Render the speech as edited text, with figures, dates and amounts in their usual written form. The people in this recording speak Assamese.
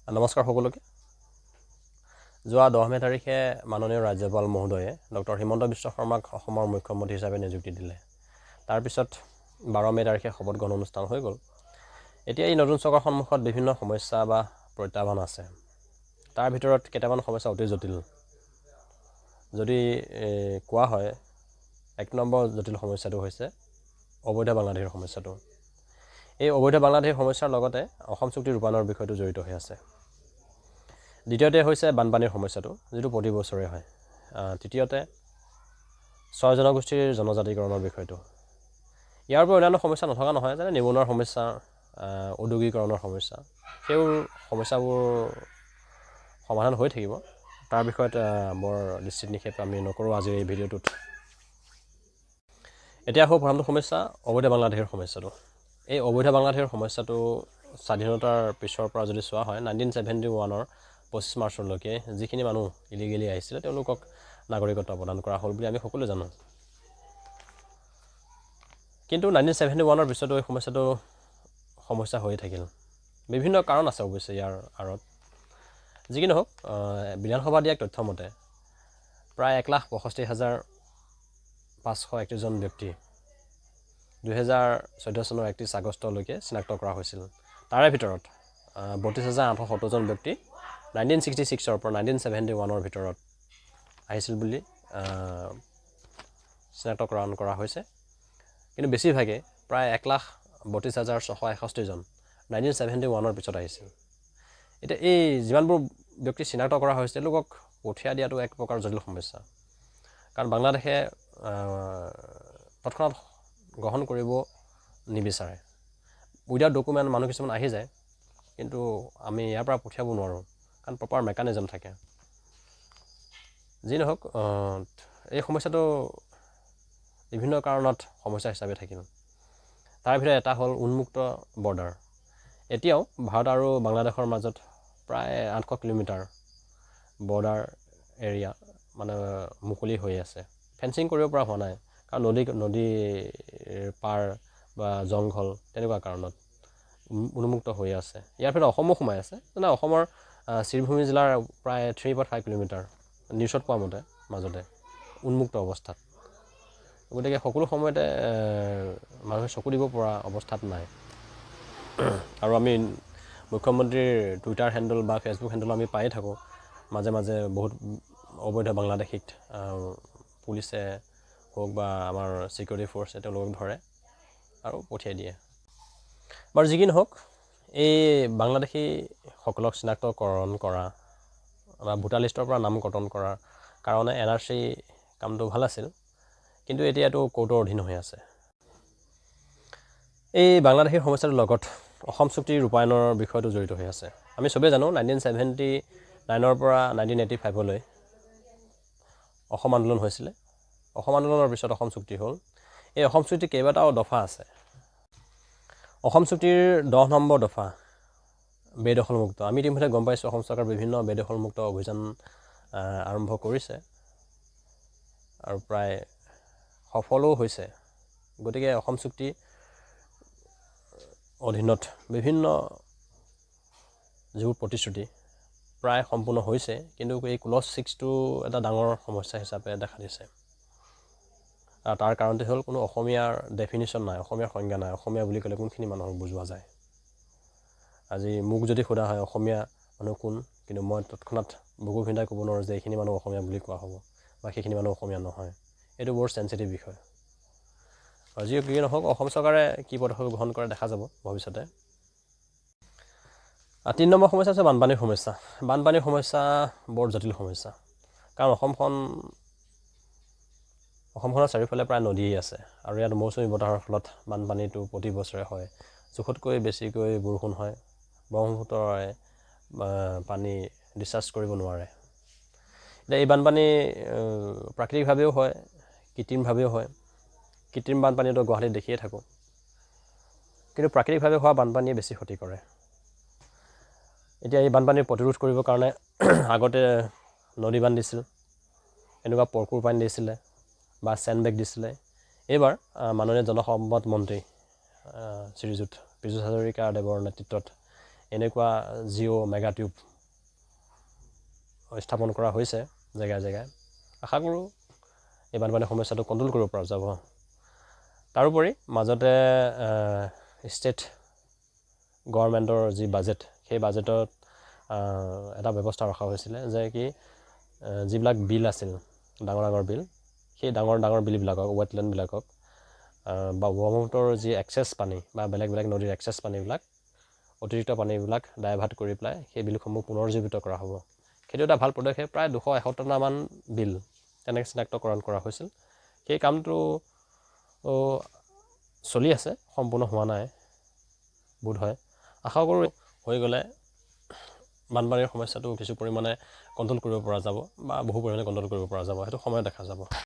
নমস্কাৰ সকলোকে। যোৱা 10 মে তাৰিখে মাননীয় ৰাজ্যপাল মহোদয়ে ডক্টৰ হিমন্ত বিশ্ব শৰ্মাক অসমৰ মুখ্যমন্ত্ৰী হিচাপে নিযুক্তি দিলে। তাৰপিছত 12 মে তাৰিখে শপত গ্ৰহণ অনুষ্ঠান হৈ গ'ল। এতিয়া এই নতুন চৰকাৰৰ সন্মুখত বিভিন্ন সমস্যা বা প্ৰত্যাহ্বান আছে। তাৰ ভিতৰত কেইটামান সমস্যা অতি জটিল। যদি কোৱা হয়, 1 নম্বৰ জটিল সমস্যাটো হৈছে অবৈধ বাংলাদেশীৰ সমস্যাটো। এই অবৈধ বাংলাদেশীৰ সমস্যাৰ লগতে অসম চুক্তি ৰূপায়ণৰ বিষয়টো জড়িত হৈ আছে। দ্বিতীয়তে হৈছে বানপানীৰ সমস্যাটো, যিটো প্ৰতি বছৰে হয়। তৃতীয়তে স্বয় জনগোষ্ঠীৰ জনজাতিকৰণৰ বিষয়টো। ইয়াৰ পৰা অন্যান্য সমস্যা নথকা নহয়, যেনে নিবনুৱাৰ সমস্যা, ঔদ্যোগিকৰণৰ সমস্যা। সেইবোৰ সমস্যাবোৰ সমাধান হৈ থাকিব। তাৰ বিষয়ত বৰ নিশ্চিত নিক্ষেপ আমি নকৰোঁ আজিৰ এই ভিডিঅ'টোত। এতিয়া আকৌ প্ৰথমটো সমস্যা অবৈধ বাংলাদেশীৰ সমস্যাটো। এই অবৈধ বাংলাদেশীৰ সমস্যাটো স্বাধীনতাৰ পিছৰ পৰা যদি চোৱা হয়, 1971ৰ 25 মাৰ্চলৈকে যিখিনি মানুহ ইলিগেলি আহিছিলে তেওঁলোকক নাগৰিকত্ব প্ৰদান কৰা হ'ল বুলি আমি সকলোৱে জানো। কিন্তু 1971ৰ পিছতো এই সমস্যা হৈ থাকিল। বিভিন্ন কাৰণ আছে অৱশ্যে ইয়াৰ আঁৰত। যি কি নহওক, বিধানসভা দিয়া তথ্য মতে প্ৰায় 1,65,531 জন ব্যক্তি 2014 চনৰ 31 আগষ্টলৈকে চিনাক্ত কৰা হৈছিল। তাৰে ভিতৰত 32,870 জন ব্যক্তি 1966ৰ পৰা 1971ৰ ভিতৰত আহিছিল বুলি চিনাক্তকৰণ কৰা হৈছে। কিন্তু বেছিভাগে প্ৰায় 1,32,661 জন 1971ৰ পিছত আহিছিল। এতিয়া এই যিমানবোৰ ব্যক্তি চিনাক্ত কৰা হৈছে তেওঁলোকক পঠিয়াই দিয়াটো এক প্ৰকাৰ জটিল সমস্যা। কাৰণ বাংলাদেশে তৎক্ষণাত গ্ৰহণ কৰিব নিবিচাৰে। উইদাউট ডকুমেণ্ট মানুহ কিছুমান আহি যায়, কিন্তু আমি ইয়াৰ পৰা পঠিয়াব নোৱাৰোঁ, কাৰণ প্ৰপাৰ মেকানিজম থাকে। যি নহওক, এই সমস্যাটো বিভিন্ন কাৰণত সমস্যা হিচাপে থাকিল। তাৰ ভিতৰত এটা হ'ল উন্মুক্ত বৰ্ডাৰ। এতিয়াও ভাৰত আৰু বাংলাদেশৰ মাজত প্ৰায় 800 কিলোমিটাৰ বৰ্ডাৰ এৰিয়া মুকলি হৈ আছে। ফেন্সিং কৰিব পৰা হোৱা নাই, কাৰণ নদীৰ পাৰ বা জংঘল তেনেকুৱা কাৰণত উন্মুক্ত হৈ আছে। ইয়াৰ ভিতৰত অসমো সোমাই আছে, যেনে অসমৰ শ্ৰীভূমি জিলাৰ প্ৰায় 3.5 কিলোমিটাৰ নিউজত পোৱা মতে মাজতে উন্মুক্ত অৱস্থাত। গতিকে সকলো সময়তে মানুহে চকু দিব পৰা অৱস্থাত নাই। আৰু আমি মুখ্যমন্ত্ৰীৰ টুইটাৰ হেণ্ডেল বা ফেচবুক হেণ্ডেল আমি পায়ে থাকোঁ। মাজে মাজে বহুত অবৈধ বাংলাদেশীক পুলিচে হওক বা আমাৰ ছিকিউৰিটি ফ'ৰ্চে তেওঁলোকক ধৰে আৰু পঠিয়াই দিয়ে। বাৰু যি কি নহওক, এই বাংলাদেশীসকলক চিনাক্তকৰণ কৰা বা ভোটাৰ লিষ্টৰ পৰা নাম কৰ্তন কৰাৰ কাৰণে NRC কামটো ভাল আছিল, কিন্তু এতিয়া এইটো কোৰ্টৰ অধীন হৈ আছে। এই বাংলাদেশীৰ সমস্যাটোৰ লগত অসম চুক্তিৰ ৰূপায়ণৰ বিষয়টো জড়িত হৈ আছে। আমি চবেই জানো 1979ৰ পৰা 1985লৈ অসম আন্দোলন হৈছিলে। অসম আন্দোলনৰ পিছত অসম চুক্তি হ'ল। এই অসম চুক্তিৰ কেইবাটাও দফা আছে। অসম চুক্তিৰ 10 নম্বৰ দফা বেদখলমুক্ত। আমি ইতিমধ্যে গম পাইছোঁ অসম চৰকাৰ বিভিন্ন বেদখলমুক্ত অভিযান আৰম্ভ কৰিছে আৰু প্ৰায় সফলো হৈছে। গতিকে অসম চুক্তি অধীনত বিভিন্ন যিবোৰ প্ৰতিশ্ৰুতি প্ৰায় সম্পূৰ্ণ হৈছে, কিন্তু এই ক্লজ 6টো এটা ডাঙৰ সমস্যা হিচাপে দেখা দিছে। আৰু তাৰ কাৰণটো হ'ল কোনো অসমীয়াৰ ডেফিনিশ্যন নাই, অসমীয়াৰ সংজ্ঞা নাই। অসমীয়া বুলি ক'লে কোনখিনি মানুহক বুজোৱা যায়। আজি মোক যদি সোধা হয় অসমীয়া মানুহ কোন, কিন্তু মই তৎক্ষণাত বুকু ভিন্দাই ক'ব নোৱাৰোঁ যে এইখিনি মানুহ অসমীয়া বুলি কোৱা হ'ব বা সেইখিনি মানুহ অসমীয়া নহয়। এইটো বৰ চেঞ্চিটিভ বিষয়। আৰু যি কি নহওক, অসম চৰকাৰে কি পদক্ষেপ গ্ৰহণ কৰে দেখা যাব ভৱিষ্যতে। 3 নম্বৰ সমস্যা হৈছে বানপানীৰ সমস্যা। বানপানীৰ সমস্যা বৰ জটিল সমস্যা, কাৰণ অসমখনৰ চাৰিওফালে প্ৰায় নদী আছে আৰু ইয়াত মৌচুমী বতাহৰ ফলত বানপানীটো প্ৰতি বছৰে হয়। জোখতকৈ বেছিকৈ বৰষুণ হয়। ব্ৰহ্মপুত্ৰই পানী ডিছচাৰ্জ কৰিব নোৱাৰে। এতিয়া এই বানপানী প্ৰাকৃতিকভাৱেও হয়, কৃত্ৰিমভাৱেও হয়। কৃত্ৰিম বানপানীটো গুৱাহাটীত দেখিয়ে থাকোঁ, কিন্তু প্ৰাকৃতিকভাৱে হোৱা বানপানীয়ে বেছি ক্ষতি কৰে। এতিয়া এই বানপানী প্ৰতিৰোধ কৰিবৰ কাৰণে আগতে নদী বান্ধ দিছিল, এনেকুৱা পৰকুৰ পানী দিছিলে বা চেণ্ডবেগ দিছিলে। এইবাৰ মাননীয় জলসম্পদ মন্ত্ৰী শ্ৰীযুত পীযুষ হাজৰিকাদেৱৰ নেতৃত্বত এনেকুৱা জিঅ' মেগা টিউব স্থাপন কৰা হৈছে জেগাই জেগাই। আশা কৰোঁ এই বানপানীৰ সমস্যাটো কণ্ট্ৰল কৰিব পৰা যাব। তাৰোপৰি মাজতে ষ্টেট গভৰ্ণমেণ্টৰ যি বাজেট, সেই বাজেটত এটা ব্যৱস্থা ৰখা হৈছিলে যে কি যিবিলাক বিল আছিল, ডাঙৰ ডাঙৰ বিল, সেই ডাঙৰ ডাঙৰ বিলবিলাকক, ৱেটলেণ্ডবিলাকক বা ব্ৰহ্মপুত্ৰৰ যি এক্সেছ পানী বা বেলেগ বেলেগ নদীৰ এক্সেছ পানীবিলাক, অতিৰিক্ত পানীবিলাক ডাইভাৰ্ট কৰি পেলাই সেই বিলসমূহ পুনৰুজ্জীৱিত কৰা হ'ব। সেইটো এটা ভাল পদক্ষেপ। প্ৰায় 271টামান বিল তেনেকৈ চিনাক্তকৰণ কৰা হৈছিল। সেই কামটো চলি আছে, সম্পূৰ্ণ হোৱা নাই বোধ হয়। আশা কৰোঁ হৈ গ'লে বানপানীৰ সমস্যাটো কিছু পৰিমাণে কণ্ট্ৰল কৰিব পৰা যাব বা বহু পৰিমাণে কণ্ট্ৰল কৰিব পৰা যাব। সেইটো সময়ত দেখা যাব।